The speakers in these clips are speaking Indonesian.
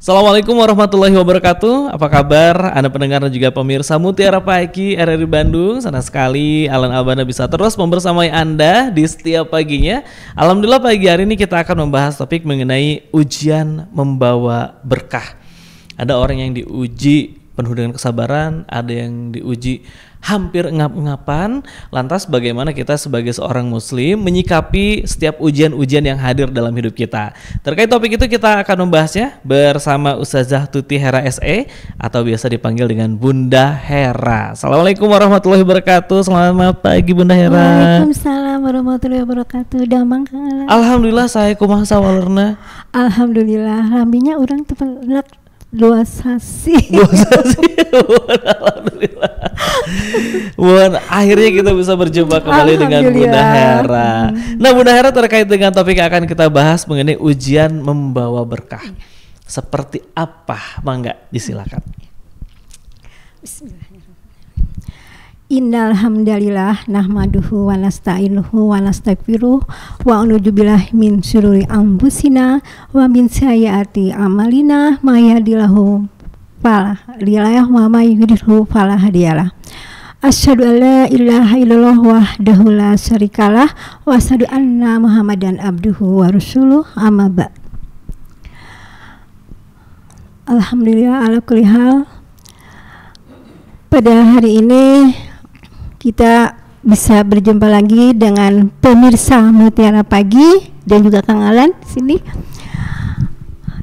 Assalamualaikum warahmatullahi wabarakatuh. Apa kabar Anda pendengar dan juga pemirsa Mutiara Pagi RRI Bandung? Senang sekali Alan Albana bisa terus membersamai Anda di setiap paginya. Alhamdulillah pagi hari ini kita akan membahas topik mengenai ujian membawa berkah. Ada orang yang diuji penuh dengan kesabaran, ada yang diuji hampir engap-engapan. Lantas bagaimana kita sebagai seorang muslim menyikapi setiap ujian-ujian yang hadir dalam hidup kita? Terkait topik itu kita akan membahasnya bersama Ustazah Tuti Hera SE atau biasa dipanggil dengan Bunda Hera. Assalamualaikum warahmatullahi wabarakatuh. Selamat pagi Bunda Hera. Waalaikumsalam warahmatullahi wabarakatuh. Damang Kang. Alhamdulillah saya kumaha sawalerna. Alhamdulillah rambinya orang tepelak dua sasi. Alhamdulillah. Akhirnya kita bisa berjumpa kembali dengan Bunda Hera. Nah Bunda Hera, terkait dengan topik yang akan kita bahas mengenai ujian membawa berkah. Seperti apa? Mangga disilakan. Bismillahirrahmanirrahim. Innal hamdalillah nahmaduhu wa nasta'inuhu wa nastaghfiruh wa na'udzubillahi min syururi anfusina wa min sayyiati a'malina may yahdihillahu fala mudhillalah wa may yudhlilhu fala hadiyalah. Asyhadu an la ilaha illallah wahdahu la syarikalah wa asyhadu anna Muhammadan abduhu wa rasuluh amma ba'd. Alhamdulillah ala kulli hal. Pada hari ini kita bisa berjumpa lagi dengan pemirsa Mutiara Pagi dan juga Kang Alan di sini.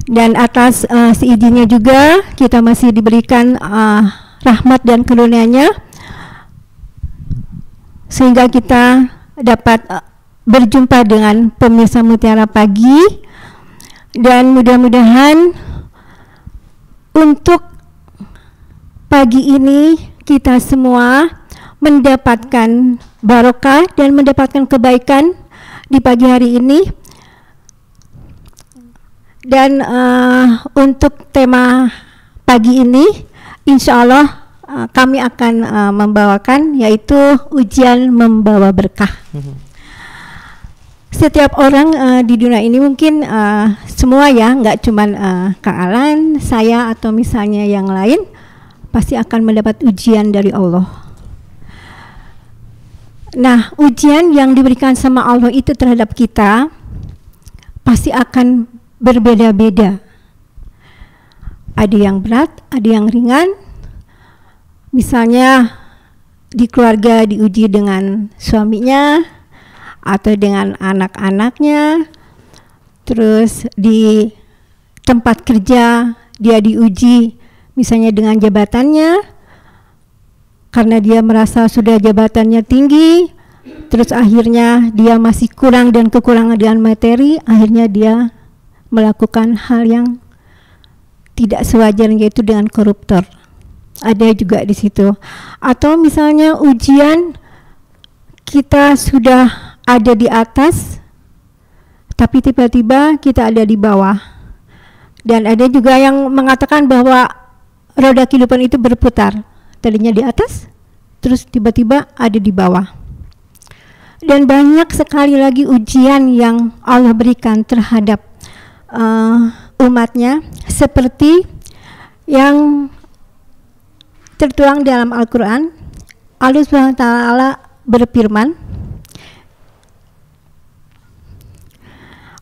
Dan atas seizinnya juga kita masih diberikan rahmat dan karunia-Nya sehingga kita dapat berjumpa dengan pemirsa Mutiara Pagi, dan mudah-mudahan untuk pagi ini kita semua mendapatkan barokah dan mendapatkan kebaikan di pagi hari ini. Dan untuk tema pagi ini insya Allah kami akan membawakan yaitu ujian membawa berkah. Setiap orang di dunia ini mungkin semua ya, nggak cuman Kak Alan, saya atau misalnya yang lain, pasti akan mendapat ujian dari Allah. Nah, ujian yang diberikan sama Allah itu terhadap kita pasti akan berbeda-beda. Ada yang berat, ada yang ringan. Misalnya di keluarga diuji dengan suaminya atau dengan anak-anaknya. Terus di tempat kerja dia diuji misalnya dengan jabatannya, karena dia merasa sudah jabatannya tinggi, terus akhirnya dia masih kurang dan kekurangan dengan materi, akhirnya dia melakukan hal yang tidak sewajarnya, yaitu dengan koruptor. Ada juga di situ. Atau misalnya ujian kita sudah ada di atas, tapi tiba-tiba kita ada di bawah. Dan ada juga yang mengatakan bahwa roda kehidupan itu berputar. Tadinya di atas, terus tiba-tiba ada di bawah. Dan banyak sekali lagi ujian yang Allah berikan terhadap umatnya, seperti yang tertuang dalam Al-Quran. Allah SWT berfirman,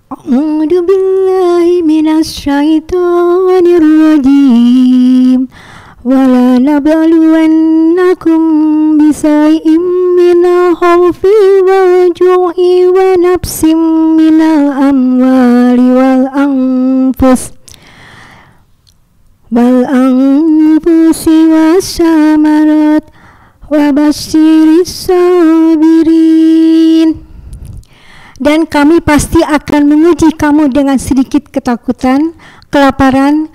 A'udzu billahi minasy syaithanir rajim. Wala nabluwannakum bisai'im minal khawfi wal ju'i wa nafsim minal amwali wal anfusi wassamarat wa basyiris sabirin. Dan kami pasti akan menguji kamu dengan sedikit ketakutan, kelaparan,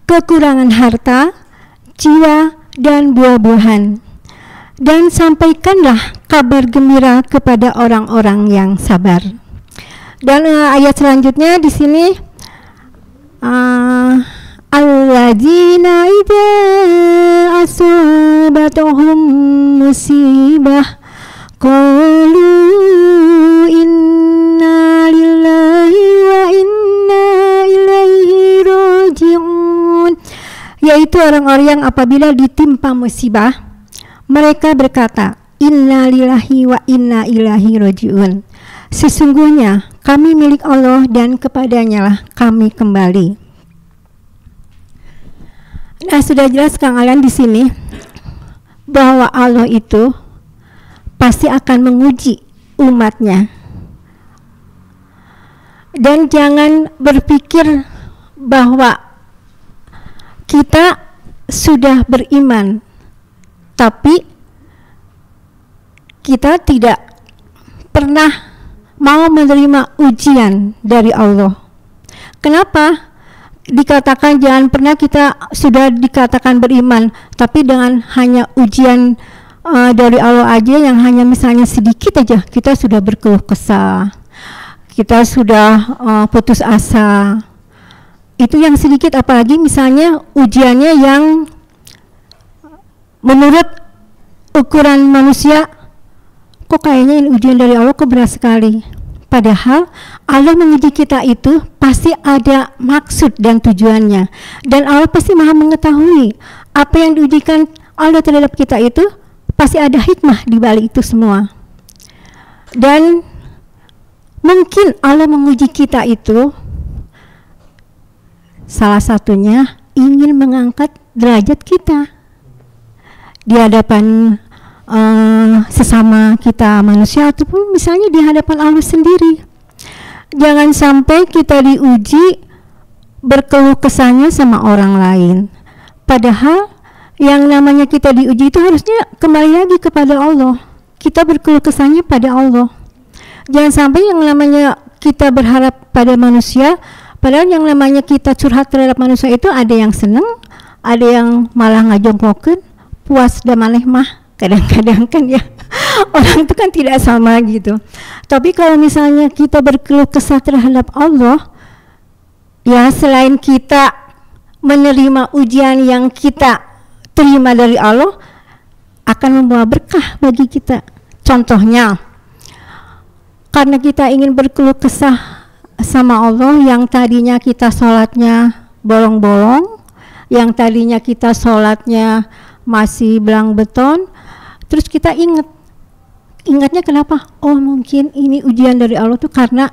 kekurangan harta, jiwa, dan buah-buahan. Dan sampaikanlah kabar gembira kepada orang-orang yang sabar. Dan ayat selanjutnya di sini, alladzina idza asabatuhum musibah qalu inna lillahi wa inna ilaihi raji'un. yaitu orang-orang yang apabila ditimpa musibah, mereka berkata, Inna lillahi wa inna ilaihi rajiun. Sesungguhnya kami milik Allah dan kepadanya lah kami kembali. Nah, sudah jelas Kang Alan di sini bahwa Allah itu pasti akan menguji umatnya. Dan jangan berpikir bahwa kita sudah beriman, tapi kita tidak pernah mau menerima ujian dari Allah. Kenapa? Dikatakan jangan pernah kita sudah dikatakan beriman, tapi dengan hanya ujian dari Allah aja yang hanya misalnya sedikit aja, kita sudah berkeluh kesah, kita sudah putus asa. Itu yang sedikit, apalagi misalnya ujiannya yang menurut ukuran manusia, kok kayaknya ini ujian dari Allah kok berat sekali. Padahal Allah menguji kita itu pasti ada maksud dan tujuannya. Dan Allah pasti maha mengetahui apa yang diujikan Allah terhadap kita itu, pasti ada hikmah di balik itu semua. Dan mungkin Allah menguji kita itu salah satunya ingin mengangkat derajat kita di hadapan sesama kita manusia, ataupun misalnya di hadapan Allah sendiri. Jangan sampai kita diuji berkeluh kesahnya sama orang lain, padahal yang namanya kita diuji itu harusnya kembali lagi kepada Allah. Kita berkeluh kesahnya pada Allah. Jangan sampai yang namanya kita berharap pada manusia, padahal yang namanya kita curhat terhadap manusia itu ada yang seneng, ada yang malah ngajongkokeun, puas dan maneh mah. Kadang-kadang kan ya orang itu kan tidak sama gitu. Tapi kalau misalnya kita berkeluh kesah terhadap Allah, ya selain kita menerima ujian yang kita terima dari Allah, akan membawa berkah bagi kita. Contohnya, karena kita ingin berkeluh kesah sama Allah, yang tadinya kita sholatnya bolong-bolong, yang tadinya kita sholatnya masih belang beton, terus kita ingatnya kenapa? Oh, mungkin ini ujian dari Allah tuh karena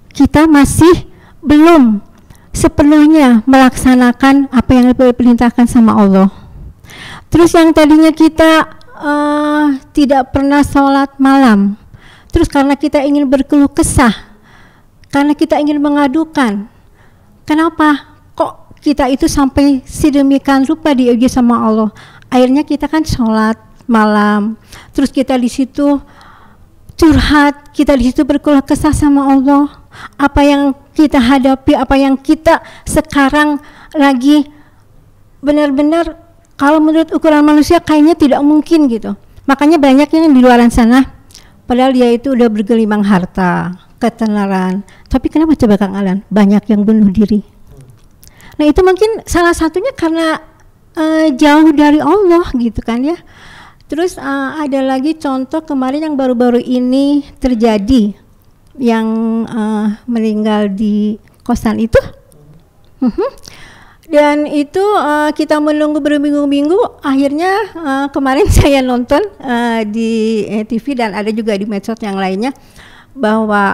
kita masih belum sepenuhnya melaksanakan apa yang diperintahkan sama Allah. Terus yang tadinya kita tidak pernah sholat malam, terus karena kita ingin berkeluh kesah, karena kita ingin mengadukan, kenapa kok kita itu sampai sedemikian rupa diuji sama Allah? Akhirnya kita kan sholat malam, terus kita di situ curhat, kita di situ berkeluh kesah sama Allah. Apa yang kita hadapi, apa yang kita sekarang lagi benar-benar kalau menurut ukuran manusia kayaknya tidak mungkin gitu. Makanya banyak yang di luar sana, padahal dia itu udah bergelimang harta, ketenaran, tapi kenapa coba Kang Alan? Banyak yang bunuh diri. Nah itu mungkin salah satunya karena jauh dari Allah gitu kan ya. Terus ada lagi contoh kemarin yang baru-baru ini terjadi, yang meninggal di kosan itu. Dan itu kita menunggu berminggu-minggu, akhirnya kemarin saya nonton di TV dan ada juga di medsos yang lainnya, bahwa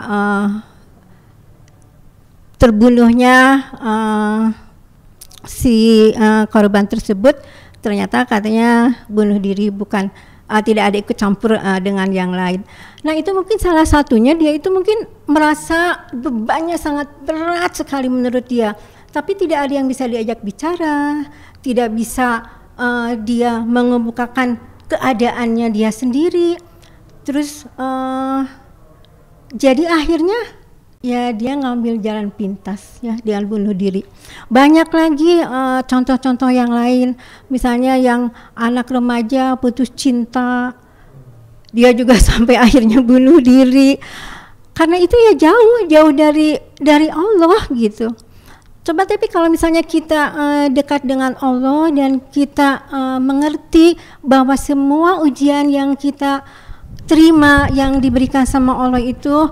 terbunuhnya si korban tersebut ternyata katanya bunuh diri, bukan tidak ada ikut campur dengan yang lain. Nah itu mungkin salah satunya, dia itu mungkin merasa bebannya sangat berat sekali menurut dia, tapi tidak ada yang bisa diajak bicara, tidak bisa dia mengemukakan keadaannya dia sendiri. Terus jadi akhirnya ya dia ngambil jalan pintas ya dengan bunuh diri. Banyak lagi contoh-contoh yang lain, misalnya yang anak remaja putus cinta, dia juga sampai akhirnya bunuh diri. Karena itu ya jauh dari Allah gitu. Coba tapi kalau misalnya kita dekat dengan Allah dan kita mengerti bahwa semua ujian yang kita terima yang diberikan sama Allah itu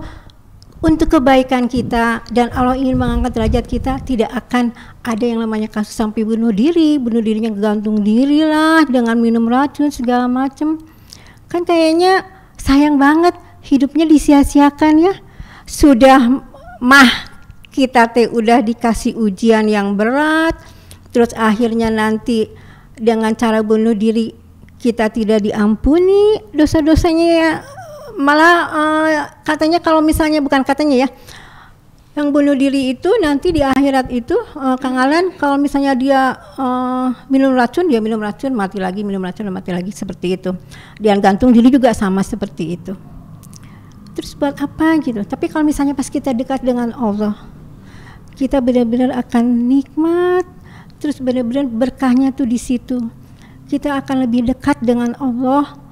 untuk kebaikan kita dan Allah ingin mengangkat derajat kita, tidak akan ada yang namanya kasus sampai bunuh dirinya gantung diri lah dengan minum racun segala macam. Kan kayaknya sayang banget hidupnya disia-siakan ya. Sudah kita udah dikasih ujian yang berat, terus akhirnya nanti dengan cara bunuh diri kita tidak diampuni dosa-dosanya ya. Malah katanya kalau misalnya, bukan katanya ya, yang bunuh diri itu nanti di akhirat itu Kang Alan, kalau misalnya dia minum racun, mati lagi, minum racun mati lagi, seperti itu. Dan gantung diri juga sama seperti itu. Terus buat apa gitu? Tapi kalau misalnya pas kita dekat dengan Allah, kita benar-benar akan nikmat, terus benar-benar berkahnya tuh di situ. Kita akan lebih dekat dengan Allah.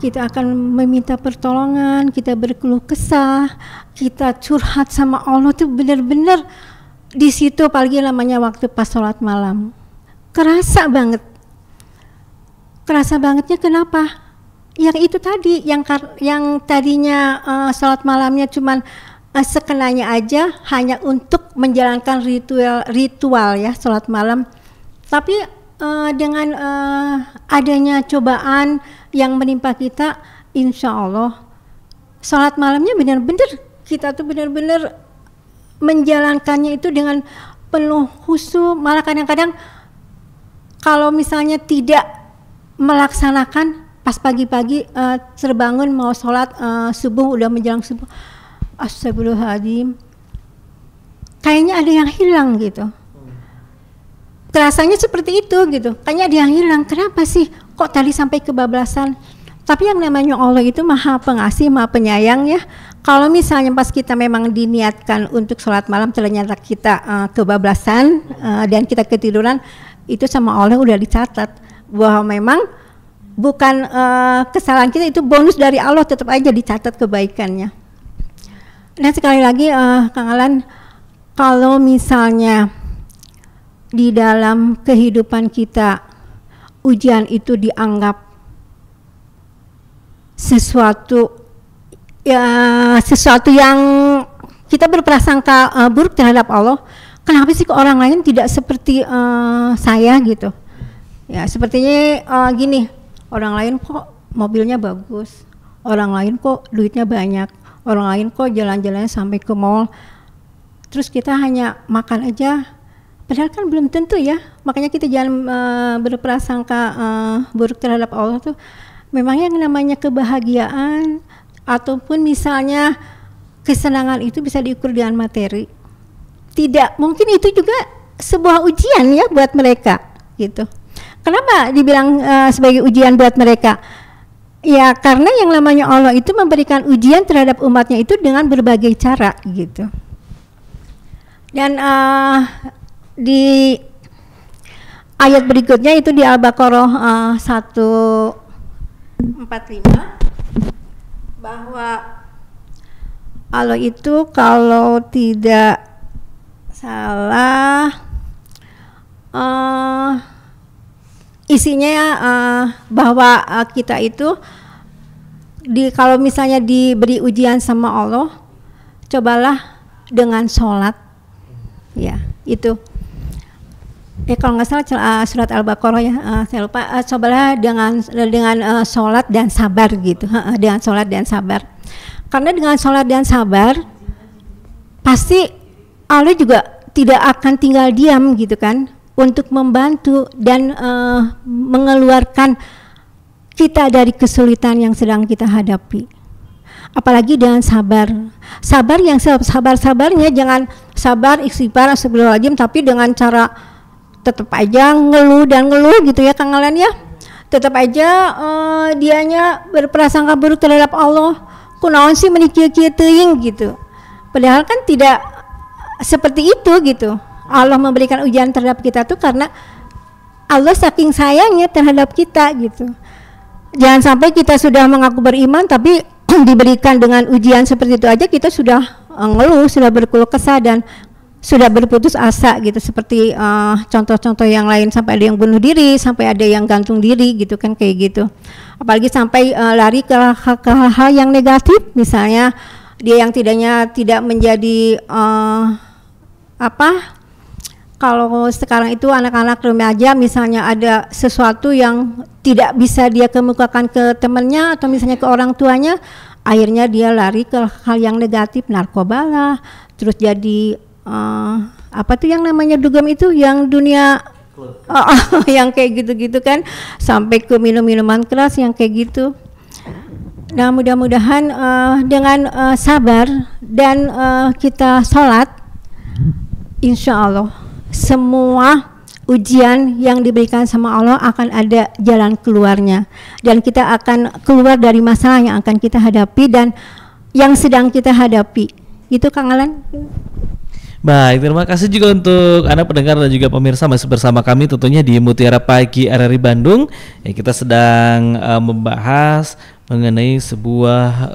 Kita akan meminta pertolongan, kita berkeluh kesah, kita curhat sama Allah tuh benar-benar di situ, apalagi namanya waktu pas sholat malam. Kerasa banget. Kerasa bangetnya kenapa? Yang itu tadi, yang tadinya sholat malamnya cuman sekenanya aja, hanya untuk menjalankan ritual ya sholat malam. Tapi dengan adanya cobaan yang menimpa kita, insya Allah sholat malamnya benar-benar kita tuh benar-benar menjalankannya itu dengan penuh khusyuk. Malah kadang-kadang kalau misalnya tidak melaksanakan pas pagi-pagi terbangun mau sholat subuh, udah menjelang subuh, astagfirullahaladzim, kayaknya ada yang hilang gitu. Terasanya seperti itu gitu, kayaknya ada yang hilang. Kenapa sih kok tadi sampai kebablasan? Tapi yang namanya Allah itu maha pengasih, maha penyayang ya. Kalau misalnya pas kita memang diniatkan untuk sholat malam ternyata kita kebablasan dan kita ketiduran, itu sama Allah udah dicatat bahwa memang bukan kesalahan kita, itu bonus dari Allah, tetap aja dicatat kebaikannya. Dan sekali lagi Kang Alan, kalau misalnya di dalam kehidupan kita ujian itu dianggap sesuatu yang kita berprasangka buruk terhadap Allah, kenapa sih ke orang lain tidak seperti saya gitu ya, sepertinya gini, orang lain kok mobilnya bagus, orang lain kok duitnya banyak, orang lain kok jalan-jalannya sampai ke mall, terus kita hanya makan aja. Padahal kan belum tentu ya, makanya kita jangan berprasangka buruk terhadap Allah tuh. Memang yang namanya kebahagiaan ataupun misalnya kesenangan itu bisa diukur dengan materi. Tidak, mungkin itu juga sebuah ujian ya buat mereka gitu. Kenapa dibilang sebagai ujian buat mereka? Ya karena yang namanya Allah itu memberikan ujian terhadap umatnya itu dengan berbagai cara gitu. Dan di ayat berikutnya itu di Al-Baqarah 145 bahwa Allah itu kalau tidak salah isinya bahwa kita itu kalau misalnya diberi ujian sama Allah, cobalah dengan sholat ya, itu kalau nggak salah surat Al-Baqarah ya, saya lupa, cobalah dengan sholat dan sabar gitu, dengan sholat dan sabar. Karena dengan sholat dan sabar pasti Allah juga tidak akan tinggal diam gitu kan, untuk membantu dan mengeluarkan kita dari kesulitan yang sedang kita hadapi. Apalagi dengan sabar yang sabar-sabarnya, jangan sabar istighfar astagfirullahaladzim tapi dengan cara tetap aja ngeluh gitu ya Kang Alan ya, tetap aja dianya berprasangka buruk terhadap Allah, kunaon sih menikir-kir teuing gitu. Padahal kan tidak seperti itu gitu. Allah memberikan ujian terhadap kita tuh karena Allah saking sayangnya terhadap kita gitu. Jangan sampai kita sudah mengaku beriman tapi diberikan dengan ujian seperti itu aja kita sudah ngeluh, sudah berkeluh kesah dan sudah berputus asa gitu, seperti contoh-contoh yang lain, sampai ada yang bunuh diri, sampai ada yang gantung diri gitu kan, kayak gitu. Apalagi sampai lari ke hal-hal yang negatif, misalnya dia yang tidak menjadi kalau sekarang itu anak-anak remaja misalnya ada sesuatu yang tidak bisa dia kemukakan ke temannya atau misalnya ke orang tuanya, akhirnya dia lari ke hal yang negatif, narkoba lah, terus jadi apa tuh yang namanya dugem itu yang dunia yang kayak gitu-gitu kan, sampai ke minum-minuman keras yang kayak gitu. Nah mudah-mudahan dengan sabar dan kita sholat, insya Allah semua ujian yang diberikan sama Allah akan ada jalan keluarnya, dan kita akan keluar dari masalah yang akan kita hadapi dan yang sedang kita hadapi. Itu Kang Alan. Baik, terima kasih juga untuk Anda pendengar dan juga pemirsa masih bersama kami tentunya di Mutiara Pagi RRI Bandung. Ya, kita sedang membahas mengenai sebuah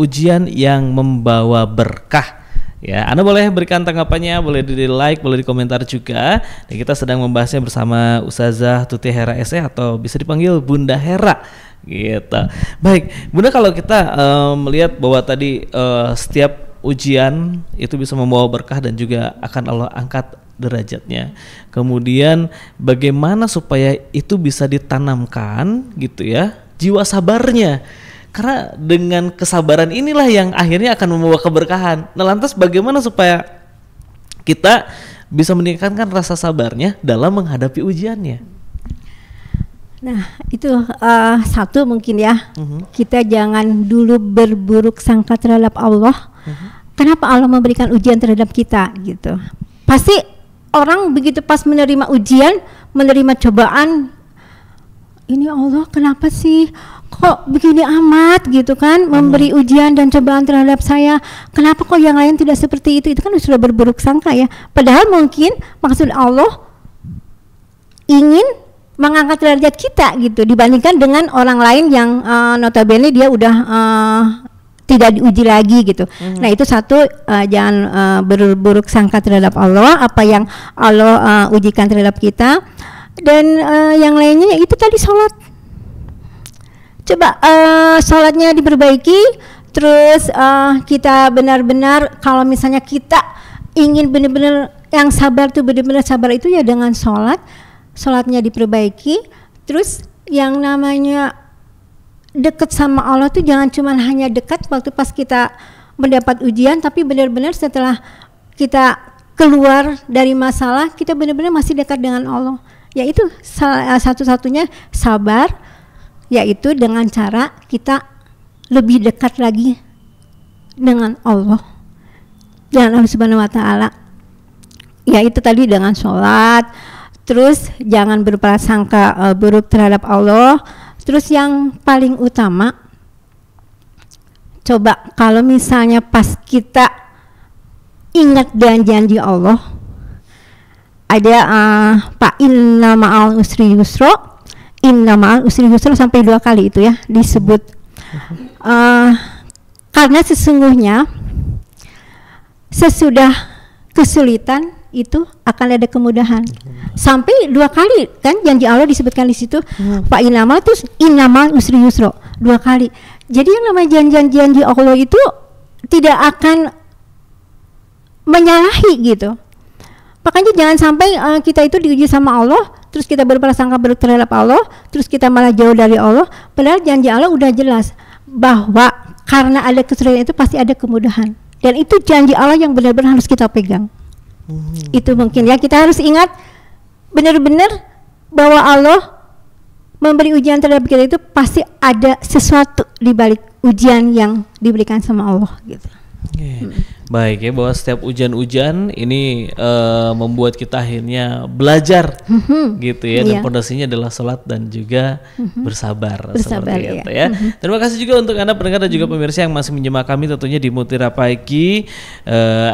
ujian yang membawa berkah. Ya, Anda boleh berikan tanggapannya, boleh di like, boleh di komentar juga. Dan kita sedang membahasnya bersama Ustazah Tuti Hera SE atau bisa dipanggil Bunda Hera gitu. Baik, Bunda, kalau kita melihat bahwa tadi setiap ujian itu bisa membawa berkah dan juga akan Allah angkat derajatnya. Kemudian bagaimana supaya itu bisa ditanamkan gitu ya, jiwa sabarnya. Karena dengan kesabaran inilah yang akhirnya akan membawa keberkahan. Nah, lantas bagaimana supaya kita bisa meningkatkan rasa sabarnya dalam menghadapi ujiannya? Nah, itu satu mungkin ya. Kita jangan dulu berburuk sangka terhadap Allah. Kenapa Allah memberikan ujian terhadap kita gitu? Pasti orang begitu pas menerima ujian, menerima cobaan, ini Allah kenapa sih kok begini amat gitu kan, memberi ujian dan cobaan terhadap saya, kenapa kok yang lain tidak seperti itu kan sudah berburuk sangka ya. Padahal mungkin maksud Allah ingin mengangkat derajat kita gitu dibandingkan dengan orang lain yang notabene dia udah tidak diuji lagi gitu. Nah itu satu, jangan berburuk sangka terhadap Allah, apa yang Allah ujikan terhadap kita. Dan yang lainnya itu tadi sholat. Coba sholatnya diperbaiki, terus kita benar-benar kalau misalnya kita ingin benar-benar yang sabar tuh benar-benar sabar itu ya dengan sholatnya diperbaiki, terus yang namanya dekat sama Allah tuh jangan cuma hanya dekat waktu pas kita mendapat ujian, tapi benar-benar setelah kita keluar dari masalah kita benar-benar masih dekat dengan Allah. Yaitu satu-satunya sabar, yaitu dengan cara kita lebih dekat lagi dengan Allah, dengan Allah Subhanahu wa Ta'ala. Yaitu tadi dengan sholat, terus jangan berprasangka buruk terhadap Allah. Terus yang paling utama, coba kalau misalnya pas kita ingat dan janji Allah, ada Pak inna ma'al usri yusro, inna ma'al usri yusro sampai 2 kali itu ya disebut. Karena sesungguhnya sesudah kesulitan itu akan ada kemudahan. Sampai 2 kali kan janji Allah disebutkan di situ. Pak inama terus innamal usri yusro 2 kali. Jadi yang namanya janji Allah itu tidak akan menyalahi gitu. Makanya jangan sampai kita itu diuji sama Allah, terus kita berprasangka buruk terhadap Allah, terus kita malah jauh dari Allah. Padahal janji Allah udah jelas bahwa karena ada kesulitan itu pasti ada kemudahan. Dan itu janji Allah yang benar-benar harus kita pegang. Itu mungkin ya, kita harus ingat benar-benar bahwa Allah memberi ujian terhadap kita itu pasti ada sesuatu di balik ujian yang diberikan sama Allah gitu. Baik ya, bahwa setiap ujian-ujian ini membuat kita akhirnya belajar gitu ya, dan pondasinya adalah sholat dan juga bersabar seperti itu ya. Terima kasih juga untuk Anda pendengar dan juga pemirsa yang masih menyimak kami tentunya di Mutiara Pagi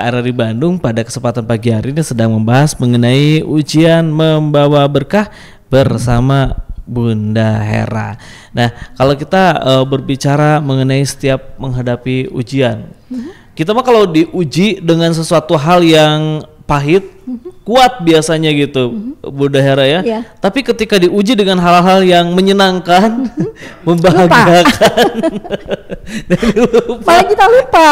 RRI Bandung. Pada kesempatan pagi hari ini sedang membahas mengenai ujian membawa berkah bersama Bunda Hera. Nah, kalau kita berbicara mengenai setiap menghadapi ujian, kita mah kalau diuji dengan sesuatu hal yang pahit, kuat biasanya gitu, Bunda Hera ya. Iya. Tapi ketika diuji dengan hal-hal yang menyenangkan, membahagiakan, dan lupa. Malah kita lupa.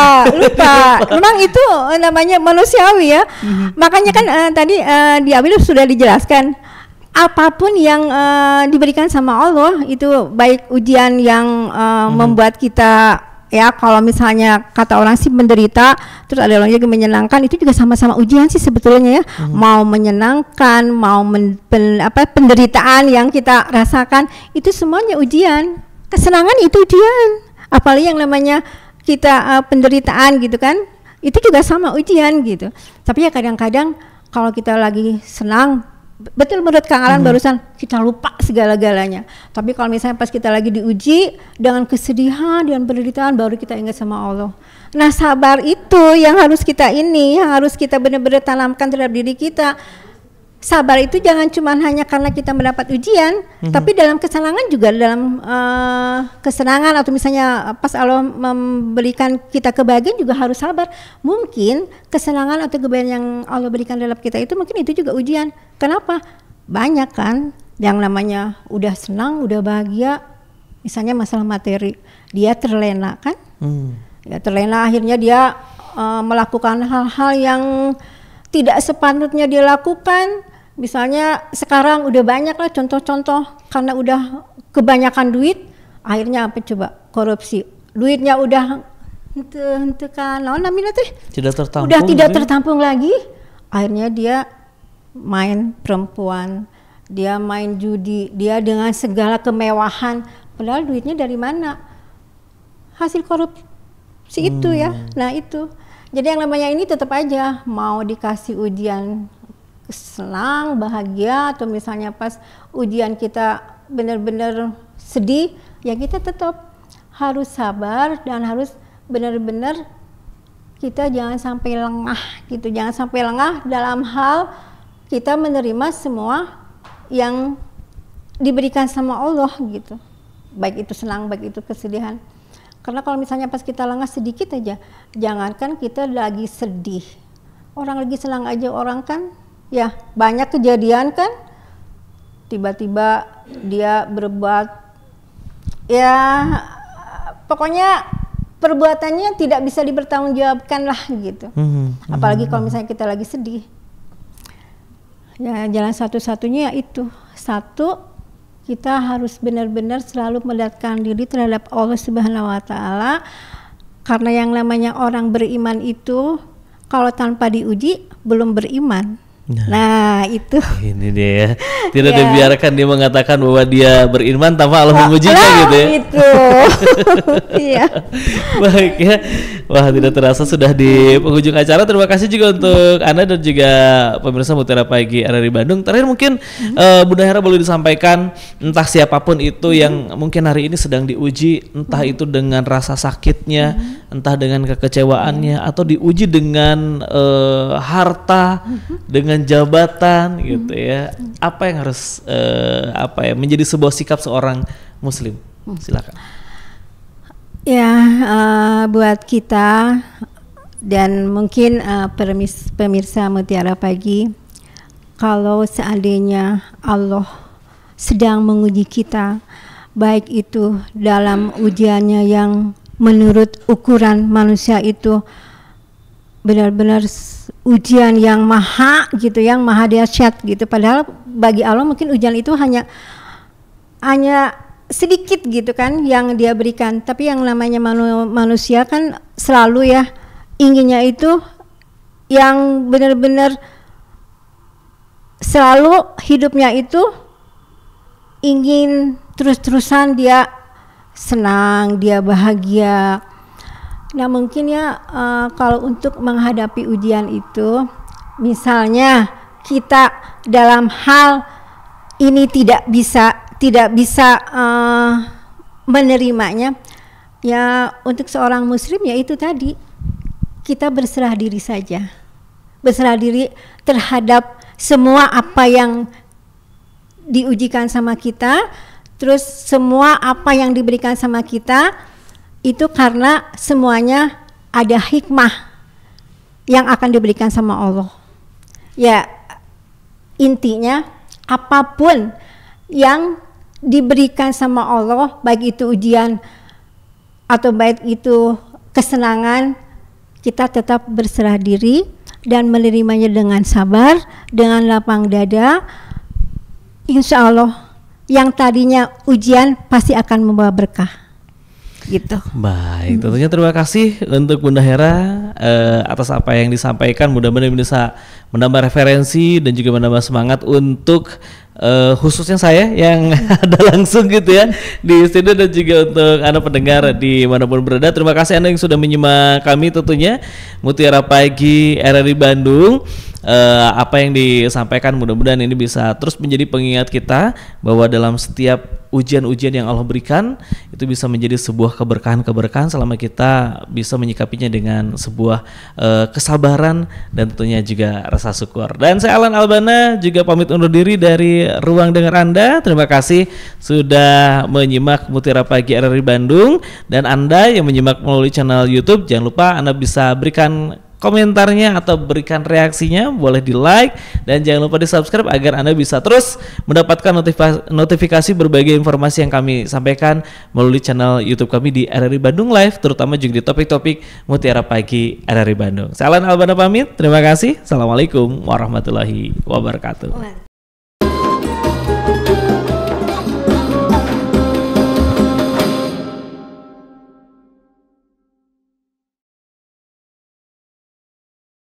Memang itu namanya manusiawi ya. Makanya kan tadi di Abil sudah dijelaskan, apapun yang diberikan sama Allah itu baik ujian yang membuat kita, ya kalau misalnya kata orang sih menderita, terus ada orang juga menyenangkan, itu juga sama-sama ujian sih sebetulnya ya. Mau menyenangkan, mau penderitaan yang kita rasakan, itu semuanya ujian. Kesenangan itu ujian, apalagi yang namanya kita penderitaan gitu kan, itu juga sama ujian gitu. Tapi ya kadang-kadang kalau kita lagi senang, betul menurut Kang Alan barusan, kita lupa segala-galanya. Tapi kalau misalnya pas kita lagi diuji dengan kesedihan, dengan penderitaan, baru kita ingat sama Allah. Nah, sabar itu yang harus kita yang harus kita benar-benar tanamkan terhadap diri kita. Sabar itu jangan cuma hanya karena kita mendapat ujian, tapi dalam kesenangan juga, dalam kesenangan atau misalnya pas Allah memberikan kita kebahagiaan juga harus sabar. Mungkin kesenangan atau kebahagiaan yang Allah berikan dalam kita itu mungkin itu juga ujian. Kenapa? Banyak kan yang namanya udah senang, udah bahagia, misalnya masalah materi, dia terlena kan? Ya terlena, akhirnya dia melakukan hal-hal yang tidak sepatutnya dia lakukan. Misalnya sekarang udah banyak lah contoh-contoh, karena udah kebanyakan duit, akhirnya apa coba? Korupsi. Duitnya udah hente kan, udah tidak tertampung lagi. Akhirnya dia main perempuan, dia main judi, dia dengan segala kemewahan, padahal duitnya dari mana? Hasil korupsi itu ya. Nah itu. Jadi yang namanya ini tetap aja mau dikasih ujian senang, bahagia, atau misalnya pas ujian kita benar-benar sedih, ya kita tetap harus sabar dan harus benar-benar kita jangan sampai lengah gitu, jangan sampai lengah dalam hal kita menerima semua yang diberikan sama Allah gitu, baik itu senang, baik itu kesedihan. Karena kalau misalnya pas kita lengah sedikit aja, jangankan kita lagi sedih, orang lagi senang aja orang kan, ya banyak kejadian kan, tiba-tiba dia berbuat, ya pokoknya perbuatannya tidak bisa dipertanggungjawabkan lah gitu. Apalagi kalau misalnya kita lagi sedih. Ya jalan satu-satunya itu, satu, kita harus benar-benar selalu mendekatkan diri terhadap Allah Subhanahu wa Ta'ala, karena yang namanya orang beriman itu kalau tanpa diuji belum beriman. Nah itu ini dia, tidak dibiarkan dia mengatakan bahwa dia beriman tanpa Allah mengujinya gitu ya. Itu iya. Baik ya, wah tidak terasa sudah di penghujung acara. Terima kasih juga untuk Anda dan juga pemirsa Mutiara Pagi RRI Bandung. Terakhir mungkin Bunda Hera boleh disampaikan, entah siapapun itu yang mungkin hari ini sedang diuji, entah itu dengan rasa sakitnya, entah dengan kekecewaannya, atau diuji dengan harta, dengan jabatan gitu ya. Apa yang harus menjadi sebuah sikap seorang muslim? Silakan. Ya, buat kita dan mungkin pemirsa Mutiara Pagi, kalau seandainya Allah sedang menguji kita, baik itu dalam ujiannya yang menurut ukuran manusia itu benar-benar ujian yang maha gitu, yang maha dahsyat gitu. Padahal bagi Allah mungkin ujian itu hanya sedikit gitu kan yang dia berikan. Tapi yang namanya manusia kan selalu ya inginnya itu yang benar-benar selalu hidupnya itu ingin terus-terusan dia senang, dia bahagia. Nah mungkin ya kalau untuk menghadapi ujian itu, misalnya kita dalam hal ini tidak bisa menerimanya, ya untuk seorang muslim ya itu tadi, kita berserah diri saja, berserah diri terhadap semua apa yang diujikan sama kita, terus semua apa yang diberikan sama kita itu karena semuanya ada hikmah yang akan diberikan sama Allah. Ya, intinya apapun yang diberikan sama Allah, baik itu ujian atau baik itu kesenangan, kita tetap berserah diri dan menerimanya dengan sabar, dengan lapang dada. Insya Allah yang tadinya ujian pasti akan membawa berkah. Gitu. Baik, tentunya terima kasih untuk Bunda Hera atas apa yang disampaikan. Mudah-mudahan bisa menambah referensi dan juga menambah semangat untuk khususnya saya yang ada langsung gitu ya di studio, dan juga untuk Anda pendengar di manapun berada. Terima kasih Anda yang sudah menyimak kami tentunya Mutiara Pagi RRI Bandung. Apa yang disampaikan mudah-mudahan ini bisa terus menjadi pengingat kita bahwa dalam setiap ujian-ujian yang Allah berikan itu bisa menjadi sebuah keberkahan-keberkahan selama kita bisa menyikapinya dengan sebuah kesabaran dan tentunya juga rasa syukur. Dan saya Alan Albana juga pamit undur diri dari ruang dengar Anda. Terima kasih sudah menyimak Mutiara Pagi RRI Bandung, dan Anda yang menyimak melalui channel YouTube, jangan lupa Anda bisa berikan komentarnya atau berikan reaksinya, boleh di like dan jangan lupa di subscribe agar Anda bisa terus mendapatkan notifikasi berbagai informasi yang kami sampaikan melalui channel YouTube kami di RRI Bandung Live, terutama juga di topik-topik Mutiara Pagi RRI Bandung. Saya Alan Albana pamit, terima kasih. Assalamualaikum warahmatullahi wabarakatuh.